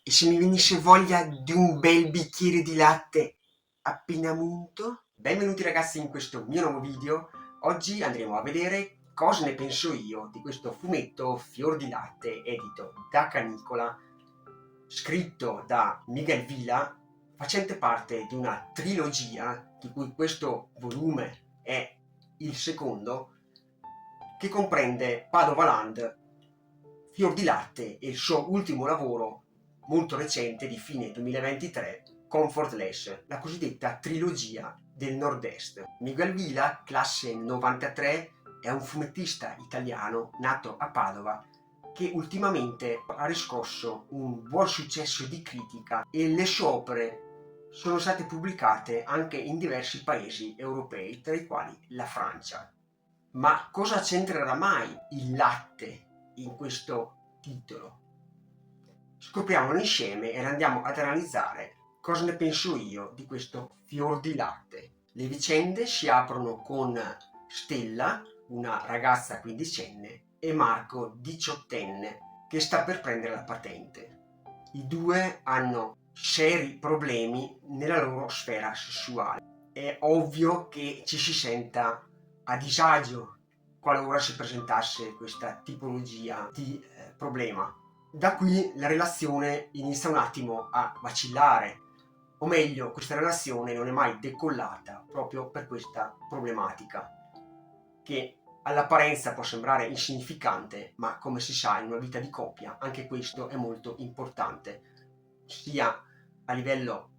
E se mi venisse voglia di un bel bicchiere di latte appena munto? Benvenuti ragazzi in questo mio nuovo video. Oggi andremo a vedere cosa ne penso io di questo fumetto Fior di latte edito da Canicola, scritto da Miguel Vila, facente parte di una trilogia di cui questo volume è il secondo, che comprende Padovaland, Fior di latte e il suo ultimo lavoro molto recente di fine 2023, Comfortless, la cosiddetta trilogia del Nord-Est. Miguel Vila, classe 93, è un fumettista italiano nato a Padova che ultimamente ha riscosso un buon successo di critica e le sue opere sono state pubblicate anche in diversi paesi europei, tra i quali la Francia. Ma cosa c'entrerà mai il latte in questo titolo? Scopriamolo insieme e andiamo ad analizzare cosa ne penso io di questo fior di latte. Le vicende si aprono con Stella, una ragazza quindicenne, e Marco, diciottenne, che sta per prendere la patente. I due hanno seri problemi nella loro sfera sessuale. È ovvio che ci si senta a disagio qualora si presentasse questa tipologia di problema. Da qui la relazione inizia un attimo a vacillare, o meglio, questa relazione non è mai decollata proprio per questa problematica, che all'apparenza può sembrare insignificante, ma come si sa in una vita di coppia anche questo è molto importante, sia a livello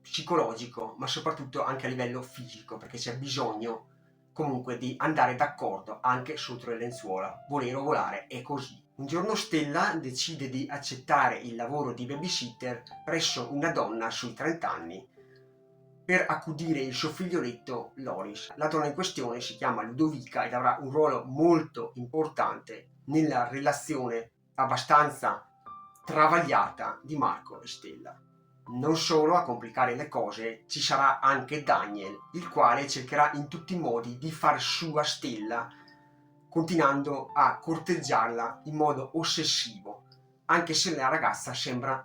psicologico, ma soprattutto anche a livello fisico, perché c'è bisogno comunque di andare d'accordo anche sotto le lenzuola, volere o volare è così. Un giorno Stella decide di accettare il lavoro di babysitter presso una donna sui 30 anni per accudire il suo figlioletto Loris. La donna in questione si chiama Ludovica ed avrà un ruolo molto importante nella relazione abbastanza travagliata di Marco e Stella. Non solo a complicare le cose ci sarà anche Daniel, il quale cercherà in tutti i modi di far sua Stella, continuando a corteggiarla in modo ossessivo, anche se la ragazza sembra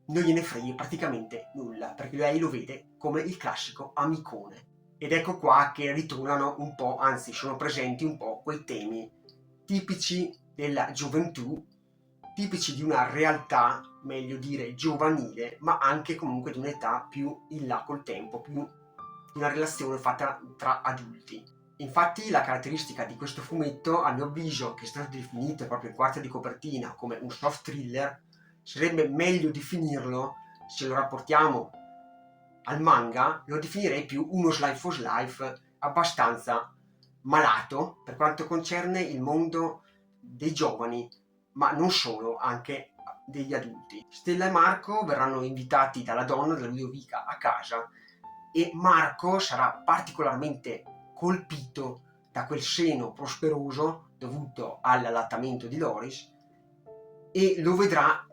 non gliene frega praticamente nulla, perché lei lo vede come il classico amicone. Ed ecco qua che ritornano un po', anzi sono presenti un po' quei temi tipici della gioventù, tipici di una realtà, meglio dire giovanile, ma anche comunque di un'età più in là col tempo, più di una relazione fatta tra adulti. Infatti la caratteristica di questo fumetto, a mio avviso, che è stato definito proprio in quarta di copertina come un soft thriller, sarebbe meglio definirlo, se lo rapportiamo al manga, lo definirei più uno slice of life abbastanza malato per quanto concerne il mondo dei giovani, ma non solo, anche degli adulti. Stella e Marco verranno invitati dalla donna, della Ludovica, a casa e Marco sarà particolarmente colpito da quel seno prosperoso dovuto all'allattamento di Loris e lo vedrà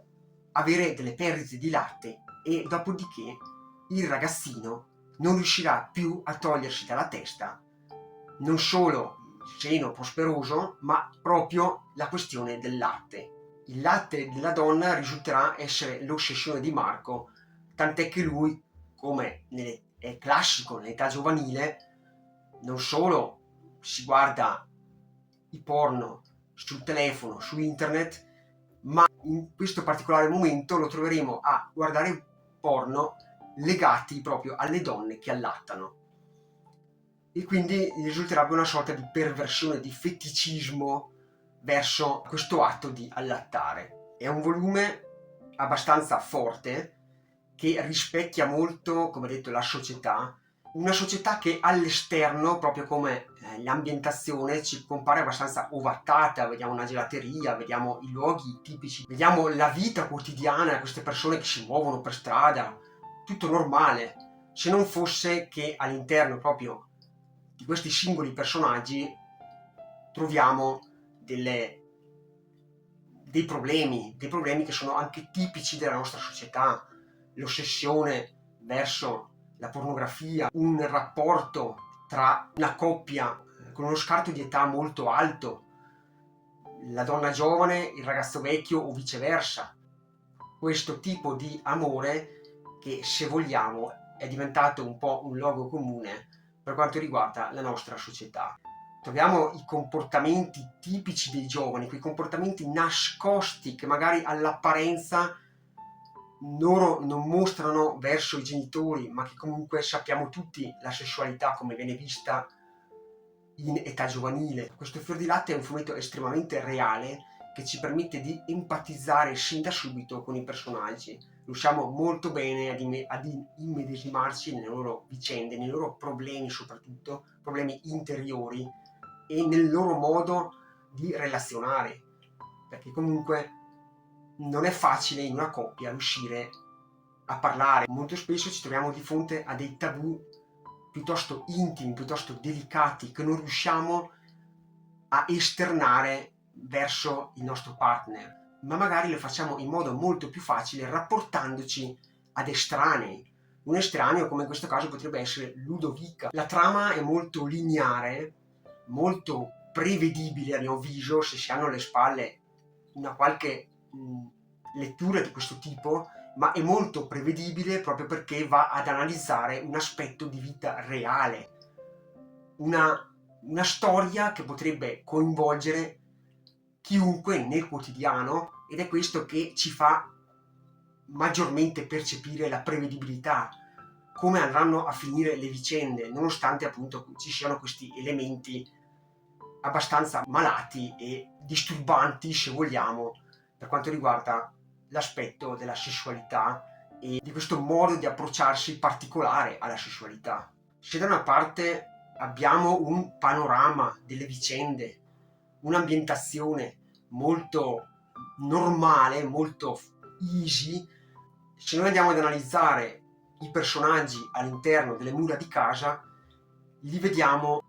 avere delle perdite di latte e dopodiché il ragazzino non riuscirà più a togliersi dalla testa non solo il seno prosperoso, ma proprio la questione del latte. Il latte della donna risulterà essere l'ossessione di Marco, tant'è che lui, come è classico nell'età giovanile, non solo si guarda i porno sul telefono, su internet, ma in questo particolare momento lo troveremo a guardare porno legati proprio alle donne che allattano. E quindi risulterebbe una sorta di perversione, di feticismo verso questo atto di allattare. È un volume abbastanza forte che rispecchia molto, come detto, la società, una società che all'esterno, proprio come l'ambientazione, ci compare abbastanza ovattata. Vediamo una gelateria, vediamo i luoghi tipici, vediamo la vita quotidiana, queste persone che si muovono per strada, tutto normale, se non fosse che all'interno proprio di questi singoli personaggi troviamo dei problemi che sono anche tipici della nostra società, l'ossessione verso la pornografia, un rapporto tra una coppia con uno scarto di età molto alto, la donna giovane, il ragazzo vecchio o viceversa, questo tipo di amore che, se vogliamo, è diventato un po' un luogo comune per quanto riguarda la nostra società. Troviamo i comportamenti tipici dei giovani, quei comportamenti nascosti che magari all'apparenza loro non mostrano verso i genitori, ma che comunque sappiamo tutti la sessualità come viene vista in età giovanile. Questo Fior di latte è un fumetto estremamente reale che ci permette di empatizzare sin da subito con i personaggi. Riusciamo molto bene ad immedesimarci nelle loro vicende, nei loro problemi, soprattutto problemi interiori, e nel loro modo di relazionare, perché comunque non è facile in una coppia riuscire a parlare. Molto spesso ci troviamo di fronte a dei tabù piuttosto intimi, piuttosto delicati, che non riusciamo a esternare verso il nostro partner, ma magari lo facciamo in modo molto più facile rapportandoci ad estranei. Un estraneo, come in questo caso, potrebbe essere Ludovica. La trama è molto lineare, molto prevedibile a mio avviso, se si hanno alle spalle una qualche lettura di questo tipo, ma è molto prevedibile proprio perché va ad analizzare un aspetto di vita reale, una storia che potrebbe coinvolgere chiunque nel quotidiano, ed è questo che ci fa maggiormente percepire la prevedibilità, come andranno a finire le vicende, nonostante appunto ci siano questi elementi abbastanza malati e disturbanti, se vogliamo, per quanto riguarda l'aspetto della sessualità e di questo modo di approcciarsi particolare alla sessualità. Se da una parte abbiamo un panorama delle vicende, un'ambientazione molto normale, molto easy, se noi andiamo ad analizzare i personaggi all'interno delle mura di casa, li vediamo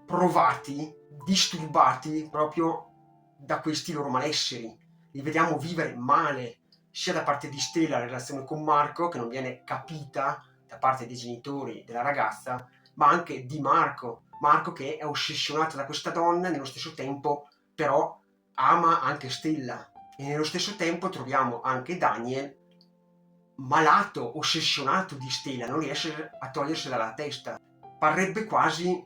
provati, disturbati proprio da questi loro malesseri. Li vediamo vivere male, sia da parte di Stella la relazione con Marco, che non viene capita da parte dei genitori della ragazza, ma anche di Marco. Marco che è ossessionato da questa donna, nello stesso tempo però ama anche Stella. E nello stesso tempo troviamo anche Daniel malato, ossessionato di Stella, non riesce a togliersela dalla testa. Parrebbe quasi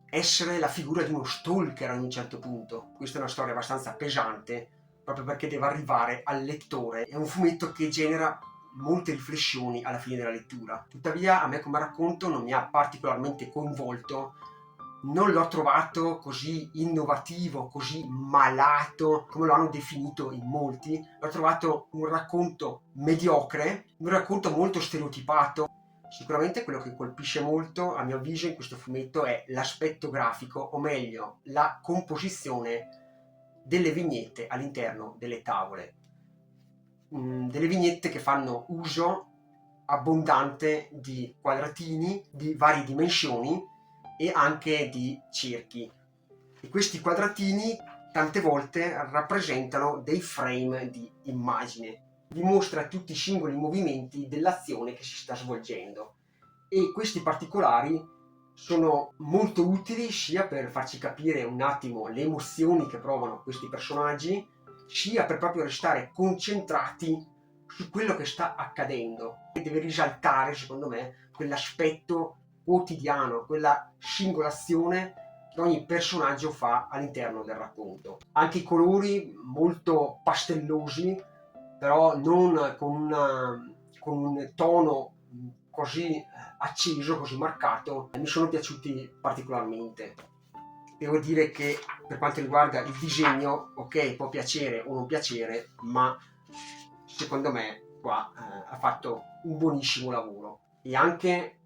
essere la figura di uno stalker ad un certo punto. Questa è una storia abbastanza pesante, proprio perché deve arrivare al lettore. È un fumetto che genera molte riflessioni alla fine della lettura. Tuttavia a me come racconto non mi ha particolarmente coinvolto, non l'ho trovato così innovativo, così malato come lo hanno definito in molti. L'ho trovato un racconto mediocre, un racconto molto stereotipato. Sicuramente quello che colpisce molto, a mio avviso, in questo fumetto è l'aspetto grafico, o meglio, la composizione delle vignette all'interno delle tavole. Delle vignette che fanno uso abbondante di quadratini di varie dimensioni e anche di cerchi. E questi quadratini tante volte rappresentano dei frame di immagine. Dimostra tutti i singoli movimenti dell'azione che si sta svolgendo, e questi particolari sono molto utili sia per farci capire un attimo le emozioni che provano questi personaggi, sia per proprio restare concentrati su quello che sta accadendo, e deve risaltare, secondo me, quell'aspetto quotidiano, quella singolazione che ogni personaggio fa all'interno del racconto. Anche i colori molto pastellosi, però non con un tono così acceso, così marcato, mi sono piaciuti particolarmente. Devo dire che per quanto riguarda il disegno, ok, può piacere o non piacere, ma secondo me qua ha fatto un buonissimo lavoro. E anche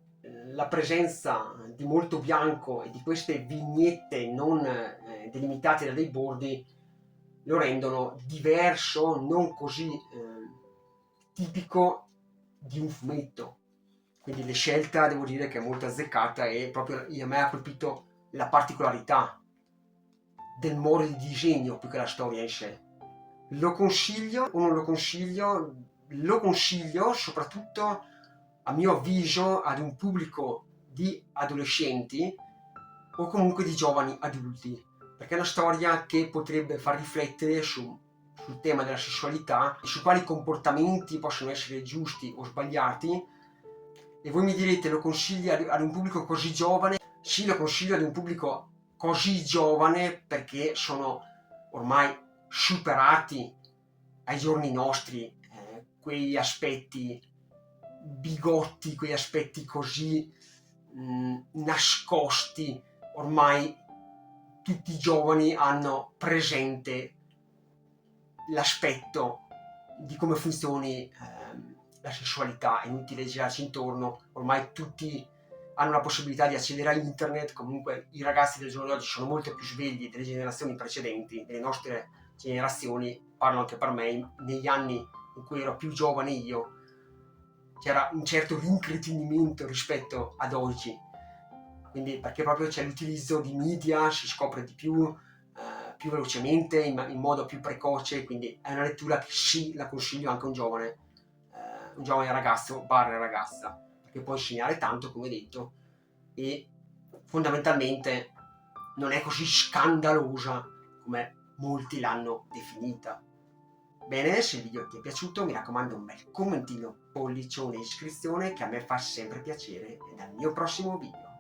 la presenza di molto bianco e di queste vignette non delimitate da dei bordi lo rendono diverso, non così tipico di un fumetto. Quindi la scelta devo dire che è molto azzeccata, e proprio a me ha colpito la particolarità del modo di disegno più che la storia in sé. Lo consiglio o non lo consiglio? Lo consiglio soprattutto, a mio avviso, ad un pubblico di adolescenti o comunque di giovani adulti, perché è una storia che potrebbe far riflettere su sul tema della sessualità e su quali comportamenti possono essere giusti o sbagliati. E voi mi direte, lo consigli ad un pubblico così giovane? Sì, lo consiglio ad un pubblico così giovane perché sono ormai superati ai giorni nostri quegli aspetti bigotti, quegli aspetti così nascosti. Ormai tutti i giovani hanno presente l'aspetto di come funzioni la sessualità. È inutile girarci intorno, ormai tutti hanno la possibilità di accedere a internet. Comunque i ragazzi del giorno di oggi sono molto più svegli delle generazioni precedenti, delle nostre generazioni. Parlo anche per me, negli anni in cui ero più giovane io c'era un certo rincretinimento rispetto ad oggi, quindi perché proprio c'è l'utilizzo di media, si scopre di più velocemente, in modo più precoce, quindi è una lettura che sì, la consiglio anche a un giovane ragazzo barra ragazza, perché può insegnare tanto, come detto, e fondamentalmente non è così scandalosa come molti l'hanno definita. Bene, se il video ti è piaciuto mi raccomando un bel commentino, pollicione e iscrizione che a me fa sempre piacere, e dal mio prossimo video.